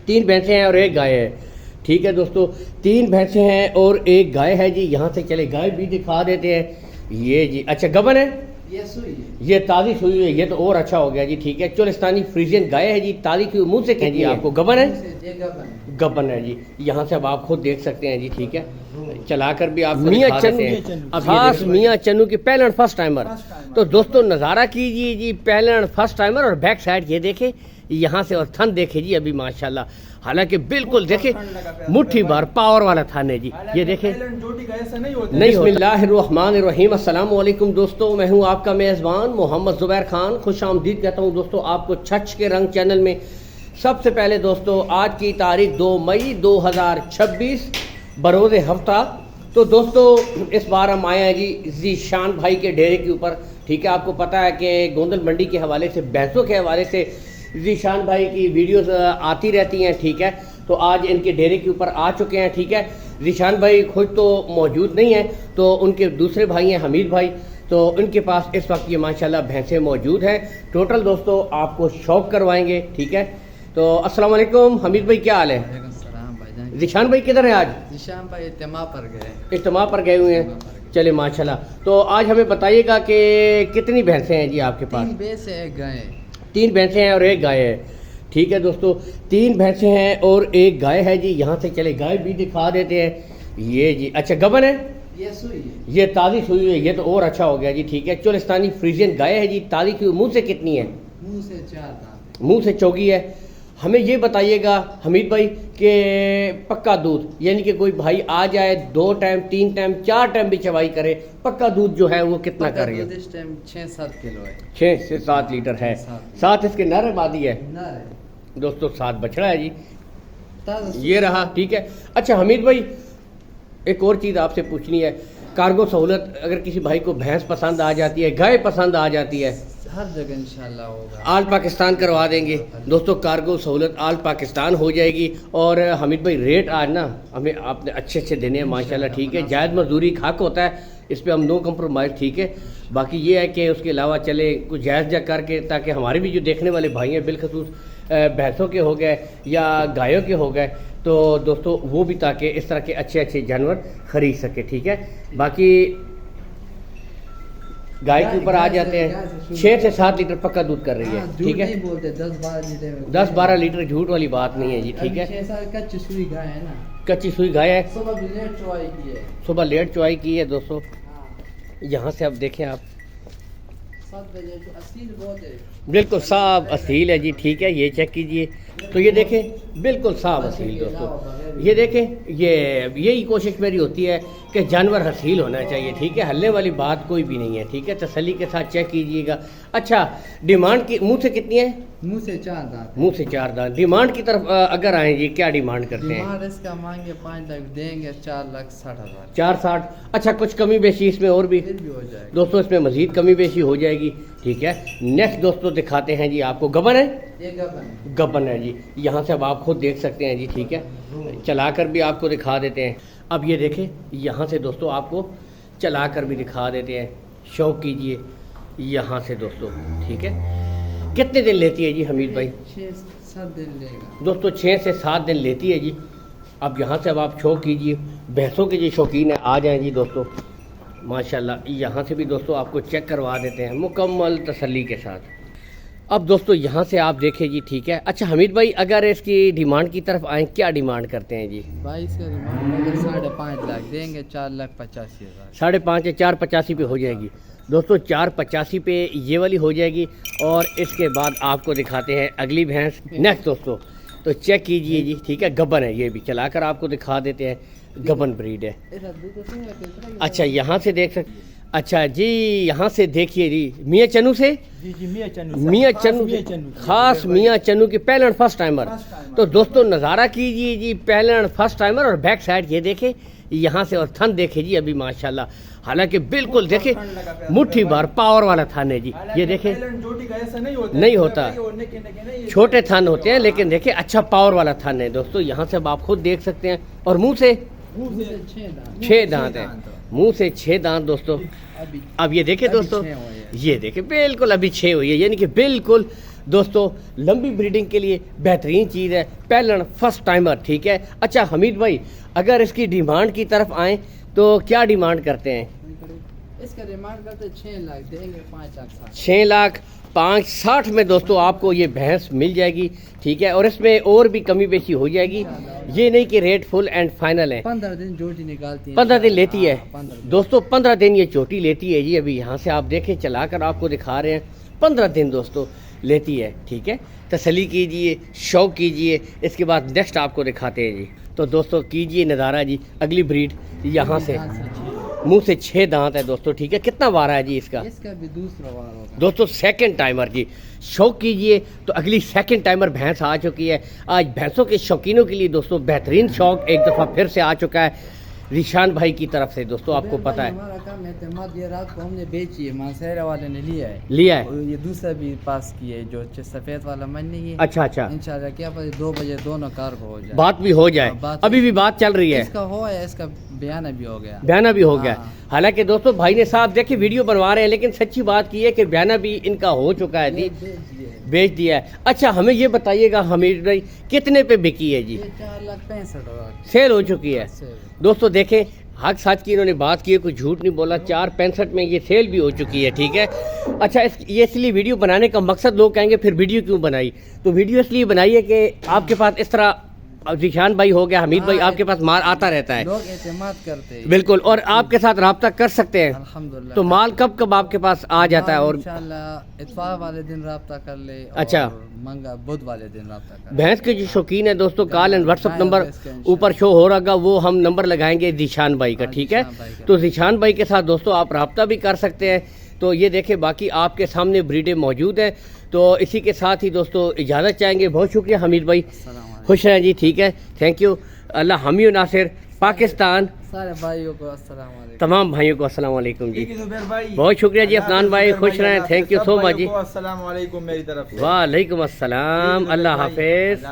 तीन भैंसें हैं और एक गाय है। ठीक है दोस्तों, तीन भैंसें हैं और एक गाय है जी। यहाँ से चले गाय भी दिखा देते हैं। ये जी अच्छा गबन है, ये सुई है, ये ताज़ी सुई हुई है, ये तो और अच्छा हो गया जी। ठीक है, चोलिस्तानी फ्रीजियन गाय है जी, ताज़ी की मुंह से कह जी आपको गबन है, ये गबन गबन है जी। यहाँ से अब आप खुद देख सकते हैं जी। ठीक है, चलाकर भी आप मियाँ चन्नू, खास मियाँ चन्नू की पहले फर्स्ट टाइमर। तो दोस्तों नज़ारा कीजिए जी, पहले फर्स्ट टाइमर और बैक साइड ये देखे यहाँ से, और थन देखे जी अभी माशाल्लाह, हालांकि बिल्कुल देखे मुट्ठी भर पावर वाला थान है जी। ये देखे नहीं। बिस्मिल्लाहिर्रहमानिर्रहीम, अस्सलाम वालेकुम दोस्तों, मैं हूं आपका मेज़बान मोहम्मद ज़ुबैर खान। खुश आमदीद कहता हूं दोस्तों आपको छछ के रंग चैनल में। सबसे पहले दोस्तों आज की तारीख 2 मई 2026 बरोज़ हफ्ता। तो दोस्तों इस बार हम आए हैं जी ज़ीशान भाई के डेरे के ऊपर। ठीक है, आपको पता है कि गोंदल मंडी के हवाले से, भैंसों के हवाले से ज़ीशान भाई की वीडियोस आती रहती हैं। ठीक है, तो आज इनके डेरे के ऊपर आ चुके हैं। ठीक है, ज़ीशान भाई खुद तो मौजूद नहीं है, तो उनके दूसरे भाई हैं हमीद भाई, तो उनके पास इस वक्त ये माशाल्लाह भैंसें मौजूद हैं। टोटल दोस्तों आपको शौक करवाएंगे। ठीक है, तो अस्सलाम वालेकुम हमीद भाई, क्या हाल है? ज़ीशान भाई किधर है आज? ज़ीशान भाई इज्तिमा पर गए, इज्तिमा पर गए हुए हैं। चले माशाल्लाह। तो आज हमें बताइएगा कि कितनी भैंसें हैं जी आपके पास? 3 भैंस है, एक गाय है। 3 भैंसें हैं और एक गाय है। ठीक है दोस्तों, 3 भैंसें हैं और एक गाय है जी। यहाँ से चले गाय भी दिखा देते हैं। ये जी अच्छा गबन है, ये सुई है, ये ताज़ी सुई हुई है, ये तो और अच्छा हो गया जी। ठीक है, चोलिस्तानी फ्रीजियन गाय है जी, ताज़ी की मुंह से कितनी है? मुंह से 4 दांत, मुंह से चौगी है। हमें ये बताइएगा हमीद भाई कि पक्का दूध, यानी कि कोई भाई आ जाए 2 टाइम 3 टाइम 4 टाइम भी चवाई करे, पक्का दूध जो है वो कितना कर रही है? इस टाइम 6-7 किलो है, 6 से 7 लीटर है। 7 इसके नर है, मादी है? नर है दोस्तों 7 बछड़ा है जी। ताज़ा ये रहा। ठीक है, अच्छा हमीद भाई एक और चीज़ आपसे पूछनी है, कार्गो सहूलत अगर किसी भाई को भैंस पसंद आ जाती है, गाय पसंद आ जाती है, हर जगह इंशाल्लाह होगा, आल पाकिस्तान करवा देंगे दोस्तों। कार्गो सहूलत आल पाकिस्तान हो जाएगी। और हमीद भाई रेट आज ना हमें आपने अच्छे अच्छे देने हैं माशाल्लाह। ठीक है, जायज़ मजदूरी का हक होता है, इस पे हम नो कंप्रोमाइज़। ठीक है, बाकी ये है कि उसके अलावा चले कुछ जायज़ जा करके, ताकि हमारे भी जो देखने वाले भाई हैं बिलखसूस भैंसों के हो गए या गायों के हो गए, तो दोस्तों वो भी ताकि इस तरह के अच्छे अच्छे जानवर खरीद सके। ठीक है, बाकी गाय के ऊपर आ जाते हैं, 6 से 7 लीटर पक्का दूध कर रही है। ठीक है, 10-12 लीटर झूठ वाली बात नहीं है जी। ठीक है, 6 साल कच्ची सुई गाय है ना, कच्ची सुई गाय है, सुबह भी लेट चुवाई की है, सुबह लेट चुवाई की है दोस्तों। यहाँ से अब देखें आप, 7 बजे असील बहुत है, बिल्कुल साफ असील है जी। ठीक है, ये चेक कीजिए, तो ये देखें बिल्कुल साफ असील दोस्तों। ये देखें, ये यही कोशिश मेरी होती है कि जानवर हसील होना चाहिए। ठीक है, हल्ले वाली बात कोई भी नहीं है। ठीक है, तसल्ली के साथ चेक कीजिएगा। अच्छा, डिमांड की मुंह से कितनी है? मुंह से 4 दांत, मुंह से 4 दांत। डिमांड की तरफ अगर आए जी, क्या डिमांड करते हैं? डिमांड इसका मांगे 5 लाख, देंगे 4,60,000, 460। अच्छा, कुछ कमी बेशी इसमें और भी फिर भी हो जाएगा दोस्तों, इसमें मजीद कमी बेशी हो जाएगी। ठीक है, नेक्स्ट दोस्तों दिखाते हैं जी आपको। गबन है, ये गबन, गबन है जी। यहाँ से अब आप खुद देख सकते हैं जी। ठीक है, चलाकर भी आपको दिखा देते हैं। अब ये देखें, यहाँ से दोस्तों आपको चलाकर भी दिखा देते हैं, शौक कीजिए यहाँ से दोस्तों। ठीक है, कितने दिन लेती है जी हमीद भाई? 6-7 दिन लेगा दोस्तों, 6 से 7 दिन लेती है जी। अब यहाँ से अब आप शौक कीजिए, भैंसों के जो शौकीन है आ जाएं जी दोस्तों माशाल्लाह। यहाँ से भी दोस्तों आपको चेक करवा देते हैं मुकम्मल तसल्ली के साथ। अब दोस्तों यहाँ से आप देखें जी। ठीक है, अच्छा हमीद भाई अगर इसकी डिमांड की तरफ आएँ, क्या डिमांड करते हैं जी? भाई इसका डिमांड 5.5 लाख, देंगे 4,85,000, 5.5 या 485 पे हो जाएगी दोस्तों। 485 पे ये वाली हो जाएगी। और इसके बाद आपको दिखाते हैं अगली भैंस नेक्स्ट दोस्तों, तो चेक कीजिए जी। ठीक है, गबन है, ये भी चलाकर आपको दिखा देते हैं, गबन ब्रीड है। अच्छा, यहाँ से देख सकते, अच्छा जी यहाँ से देखिए जी, मियाँ चन्नू से, मियाँ चन्नू खास मियाँ चन्नू की पहले फर्स्ट टाइमर। तो दोस्तों नज़ारा कीजिए जी, पहले फर्स्ट टाइमर और बैक साइड ये देखे यहाँ से, और थन देखे जी अभी माशाल्लाह, हालांकि बिल्कुल देखे मुट्ठी भर पावर वाला थान है जी। ये देखे नहीं होता, छोटे थान होते हैं, लेकिन देखे अच्छा पावर वाला थान है दोस्तों। यहाँ से अब आप खुद देख सकते हैं। और मुंह से 6 दांत है, मुंह से 6 दांत दोस्तों। अब ये देखे दोस्तों, ये देखे बिल्कुल अभी 6 हुई है, यानी कि बिल्कुल दोस्तों लंबी ब्रीडिंग के लिए बेहतरीन चीज़ है, पैलन फर्स्ट टाइमर, ठीक है। अच्छा हमीद भाई, अगर इसकी डिमांड की तरफ आएँ तो क्या डिमांड करते हैं? इसका डिमांड करते 6 लाख देंगे, 5 लाख 6 लाख 560 में दोस्तों आपको ये भैंस मिल जाएगी, ठीक है। और इसमें और भी कमी बेशी हो जाएगी, ये नहीं कि रेट फुल एंड फाइनल है। 15 दिन जोटी निकालती है, 15 दिन लेती है 15 दिन। दोस्तों, 15 दिन ये चोटी लेती है जी। अभी यहाँ से आप देखें, चला कर आपको दिखा रहे हैं, 15 दिन दोस्तों लेती है, ठीक है। तसल्ली कीजिए, शौक कीजिए, इसके बाद नेक्स्ट आपको दिखाते हैं जी। तो दोस्तों कीजिए नज़ारा जी, अगली ब्रीड यहाँ से मुंह से 6 दांत है दोस्तों, ठीक है। कितना वारा है जी इसका? इसका भी दूसरा वार होगा दोस्तों, सेकंड टाइमर जी। शौक कीजिए तो अगली सेकंड टाइमर भैंस आ चुकी है। आज भैंसों के शौकीनों के लिए दोस्तों बेहतरीन शौक एक दफ़ा फिर से आ चुका है रिशान भाई की तरफ से। दोस्तों आपको पता है हमारा काम एतमाद, ये रात को हमने बेची है, मानसहरा वाले ने लिया है। और ये दूसरा भी पास किया है, जो सफेद वाला मन नहीं है। अच्छा अच्छा, इंशाल्लाह क्या पता 2 बजे दोनों कार को हो जाए, बात भी हो जाए। अभी भी बात चल रही है, इसका हो है, इसका बयाना भी हो गया, बयाना भी हो गया। हाँ। हालांकि दोस्तों भाई ने साहब देखिए वीडियो बनवा रहे हैं, लेकिन सच्ची बात की है कि बयाना भी इनका हो चुका है जी, बेच दिया है। अच्छा हमें ये बताइएगा हमीद भाई, कितने पे बिकी है जी? 4,65,000 सेल हो चुकी है दोस्तों। देखें हक सच की इन्होंने बात की है, कोई झूठ नहीं बोला। 4,65 में ये सेल भी हो चुकी है, ठीक है। अच्छा ये इसलिए वीडियो बनाने का मकसद, लोग कहेंगे फिर वीडियो क्यों बनाई, तो वीडियो इसलिए बनाई है कि आपके पास इस तरह जिशान भाई हो गया, हमीद भाई, आपके पास माल आता रहता है, लोग एतमाद करते हैं बिल्कुल, और आपके साथ रब्ता कर सकते हैं। अल्हम्दुलिल्लाह। तो माल कब कब आपके पास आ जाता है? और इंशाल्लाह इतवार वाले दिन रब्ता कर ले, अच्छा, और मंगा बुध वाले दिन रब्ता कर। भैंस के जो शौकीन है दोस्तों, कॉल एंड व्हाट्सअप नंबर ऊपर शो हो रहा, वो हम नंबर लगाएंगे जिशान भाई का, ठीक है। तो जिशान भाई के साथ दोस्तों आप रब्ता भी कर सकते हैं। तो ये देखें, बाकी आपके सामने ब्रीडें मौजूद हैं। तो इसी के साथ ही दोस्तों इजाज़त चाहेंगे। बहुत शुक्रिया हमीद भाई, खुश रहें जी, ठीक है, थैंक यू। अल्लाह हामी नासिर, पाकिस्तान, सारे भाइयों को अस्सलाम वालेकुम, तमाम भाइयों को अस्सलाम वालेकुम जी। जुबैर भाई बहुत शुक्रिया जी अफनान भाई, खुश रहें, थैंक यू सो मच जी। अस्सलाम वालेकुम मेरी तरफ से। वालेकुम अस्सलाम, अल्लाह हाफिज।